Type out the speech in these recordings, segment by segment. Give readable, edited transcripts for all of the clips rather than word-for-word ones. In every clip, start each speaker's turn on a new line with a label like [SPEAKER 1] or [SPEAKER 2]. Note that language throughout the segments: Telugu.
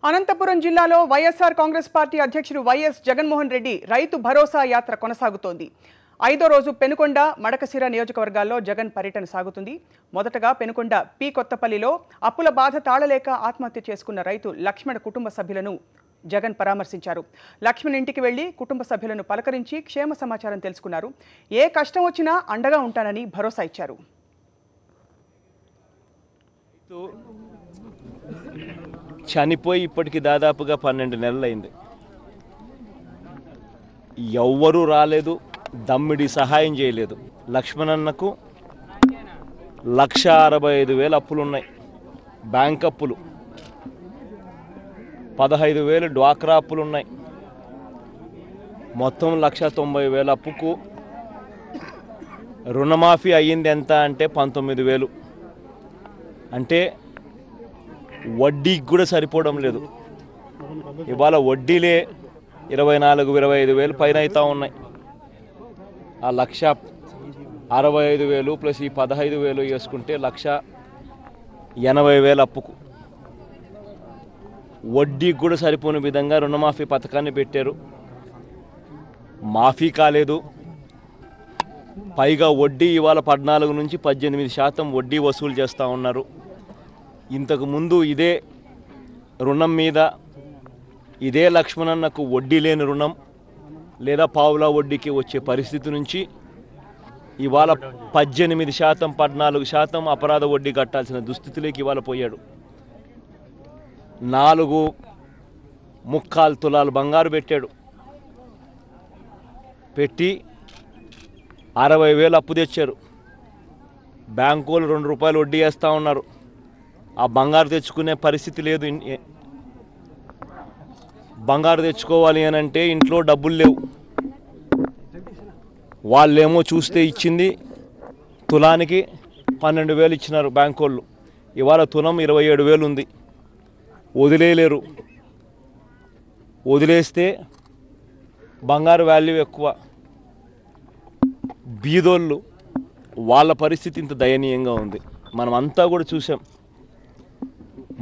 [SPEAKER 1] అనంతపురం జిల్లాలో వైఎస్ఆర్ కాంగ్రెస్ పార్టీ అధ్యక్షుడు వైఎస్ జగన్మోహన్ రెడ్డి రైతు భరోసా యాత్ర కొనసాగుతోంది. 5వ రోజు పెనుకొండ, మడకశిర నియోజకవర్గాల్లో జగన్ పర్యటన సాగుతుంది. మొదటగా పెనుకొండ పి కొత్తపల్లిలో అప్పుల బాధ తాళలేక ఆత్మహత్య చేసుకున్న రైతు లక్ష్మణ్ కుటుంబ సభ్యులను జగన్ పరామర్శించారు. లక్ష్మణ్ ఇంటికి వెళ్లి కుటుంబ సభ్యులను పలకరించి క్షేమ సమాచారం తెలుసుకున్నారు. ఏ కష్టం వచ్చినా అండగా ఉంటానని భరోసా ఇచ్చారు.
[SPEAKER 2] చనిపోయి ఇప్పటికి దాదాపుగా 12 నెలలైంది. ఎవ్వరూ రాలేదు, దమ్మిడి సహాయం చేయలేదు. లక్ష్మణన్నకు 1,65,000 అప్పులున్నాయి, బ్యాంక్ అప్పులు. 15,000 డ్వాక్రా అప్పులున్నాయి. మొత్తం 1,90,000 అప్పుకు రుణమాఫీ అయ్యింది ఎంత అంటే 19,000. అంటే వడ్డీకి కూడా సరిపోవడం లేదు. ఇవాళ వడ్డీలే 24,000-25,000 పైన అవుతా ఉన్నాయి. ఆ 1,65,000 ప్లస్ ఈ 15,000 వేసుకుంటే 1,80,000 అప్పుకు వడ్డీకి కూడా సరిపోని విధంగా రుణమాఫీ పథకాన్ని పెట్టారు. మాఫీ కాలేదు. పైగా వడ్డీ ఇవాళ 14 నుంచి 18% వడ్డీ వసూలు చేస్తూ ఉన్నారు. ఇంతకుముందు ఇదే రుణం మీద ఇదే లక్ష్మణన్నకు వడ్డీ లేని రుణం లేదా పావులా వడ్డీకి వచ్చే పరిస్థితి నుంచి ఇవాళ 18%, 14% అపరాధ వడ్డీ కట్టాల్సిన దుస్థితిలోకి ఇవాళ పోయాడు. 4.25 తులాలు బంగారు పెట్టాడు. పెట్టి 60,000 అప్పు తెచ్చారు. బ్యాంకు వాళ్ళు 2 రూపాయలు వడ్డీ వేస్తూ ఉన్నారు. ఆ బంగారు తెచ్చుకునే పరిస్థితి లేదు. బంగారు తెచ్చుకోవాలి అని అంటే ఇంట్లో డబ్బులు లేవు. వాళ్ళేమో చూస్తే ఇచ్చింది తులానికి 12,000 ఇచ్చినారు బ్యాంకు వాళ్ళు. ఇవాళ తులం 27,000 ఉంది. వదిలేయలేరు. వదిలేస్తే బంగారు వాల్యూ ఎక్కువ. బీదోళ్ళు వాళ్ళ పరిస్థితి ఇంత దయనీయంగా ఉంది. మనం అంతా కూడా చూసాం.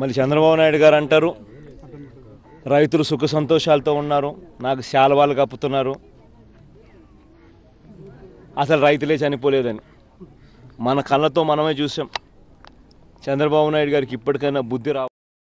[SPEAKER 2] మళ్ళీ చంద్రబాబు నాయుడు గారు అంటారు రైతులు సుఖ సంతోషాలతో ఉన్నారు, నాకు శాలువాలు కప్పుతున్నారు. అసలు రైతులే చనిపోలేదని మన కళ్ళతో మనమే చూసాం. చంద్రబాబు నాయుడు గారికి ఇప్పటికైనా బుద్ధి